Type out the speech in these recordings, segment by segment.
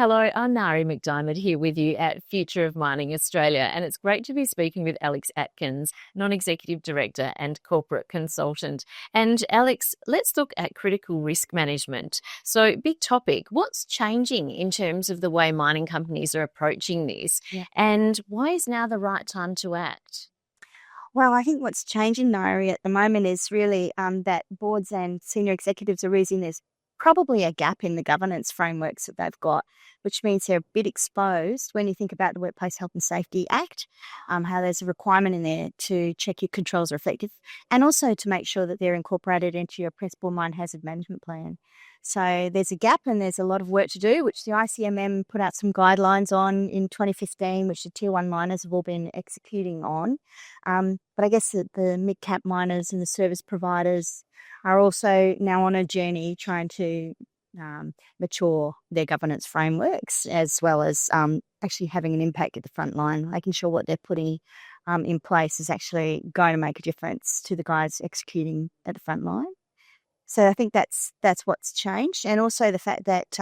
Hello, I'm Nari McDiarmid here with you at Future of Mining Australia, and it's great to be speaking with Alex Atkins, Non-Executive Director and Corporate Consultant. And Alex, let's look at critical risk management. So, big topic, what's changing in terms of the way mining companies are approaching this, and why is now the right time to act? Well, I think what's changing, Nairi, at the moment is really that boards and senior executives are realizing there's probably a gap in the governance frameworks that they've got, which means they're a bit exposed when you think about the Workplace Health and Safety Act, how there's a requirement in there to check your controls are effective, and also to make sure that they're incorporated into your principal mine hazard management plan. So there's a gap and there's a lot of work to do, which the ICMM put out some guidelines on in 2015, which the Tier 1 miners have all been executing on. But I guess that the mid-cap miners and the service providers are also now on a journey trying to mature their governance frameworks, as well as actually having an impact at the front line, making sure what they're putting in place is actually going to make a difference to the guys executing at the front line. So I think that's what's changed, and also the fact that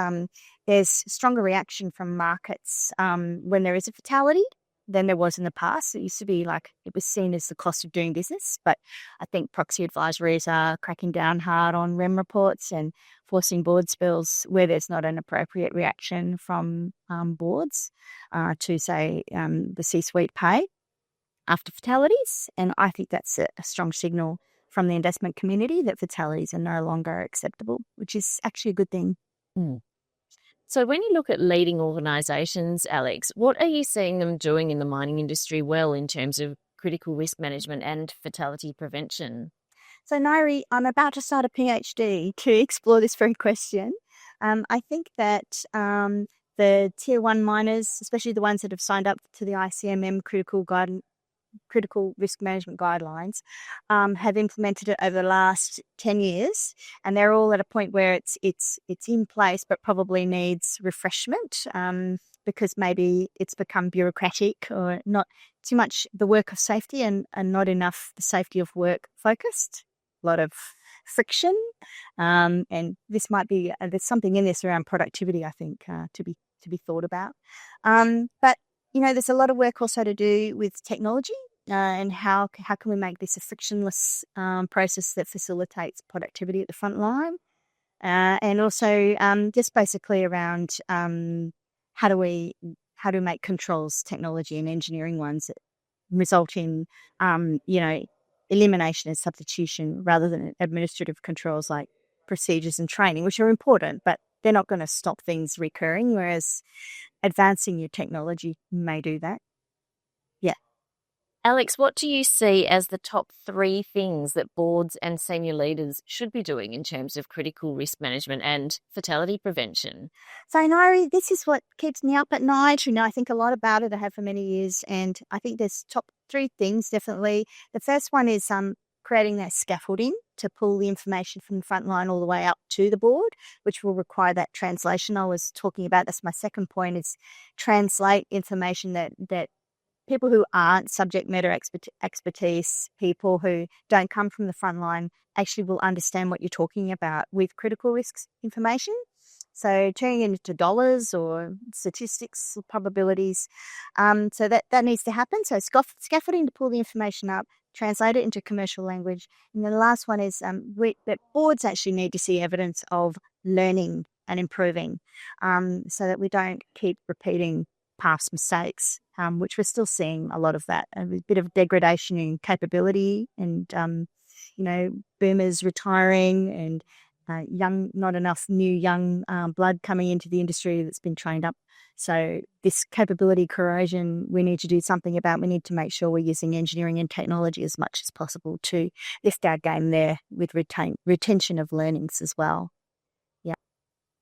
there's stronger reaction from markets when there is a fatality than there was in the past. It used to be like it was seen as the cost of doing business, but I think proxy advisories are cracking down hard on REM reports and forcing board spills where there's not an appropriate reaction from boards to, say, the C-suite pay after fatalities. And I think that's a strong signal from the investment community that fatalities are no longer acceptable, which is actually a good thing. Mm. So when you look at leading organisations, Alex, what are you seeing them doing in the mining industry well in terms of critical risk management and fatality prevention? So, Nairi, I'm about to start a PhD to explore this very question. I think that the Tier 1 miners, especially the ones that have signed up to the ICMM critical risk management guidelines, have implemented it over the last 10 years, and they're all at a point where it's in place but probably needs refreshment, because maybe it's become bureaucratic or not too much the work of safety and not enough the safety of work focused. A lot of friction, and this might be there's something in this around productivity, I think, to be thought about. But there's a lot of work also to do with technology, and how can we make this a frictionless process that facilitates productivity at the front line, and also just basically around how do we make controls technology and engineering ones that result in elimination and substitution rather than administrative controls like procedures and training, which are important, but they're not going to stop things recurring, whereas advancing your technology may do that. Yeah. Alex, what do you see as the top 3 things that boards and senior leaders should be doing in terms of critical risk management and fatality prevention? So, Nairi, this is what keeps me up at night. I think a lot about it. I have for many years, and I think there's top 3 things, definitely. The first one is creating that scaffolding to pull the information from the front line all the way up to the board, which will require that translation I was talking about. That's my second point, is translate information that people who aren't subject matter expertise, people who don't come from the front line, actually will understand what you're talking about with critical risks information. So turning it into dollars or statistics or probabilities. So that needs to happen. So scaffolding to pull the information up, translate it into commercial language. And then the last one is that boards actually need to see evidence of learning and improving, so that we don't keep repeating past mistakes, which we're still seeing a lot of that. A bit of degradation in capability and, boomers retiring and not enough new young blood coming into the industry that's been trained up. So this capability corrosion, we need to do something about. We need to make sure we're using engineering and technology as much as possible to lift our game there with retention of learnings as well. Yeah.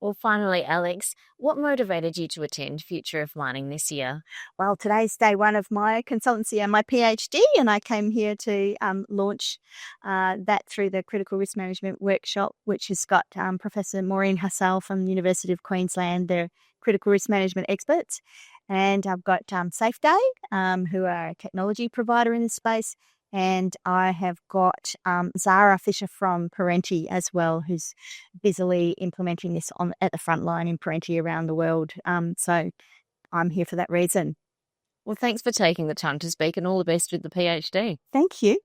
Well, finally, Alex, what motivated you to attend Future of Mining this year? Well, today's day 1 of my consultancy and my PhD, and I came here to launch that through the Critical Risk Management Workshop, which has got Professor Maureen Hassel from the University of Queensland. They're critical risk management experts. And I've got SafeDay, who are a technology provider in this space, And I have got Zara Fisher from Parenti as well, who's busily implementing this at the front line in Parenti around the world. So I'm here for that reason. Well, thanks for taking the time to speak, and all the best with the PhD. Thank you.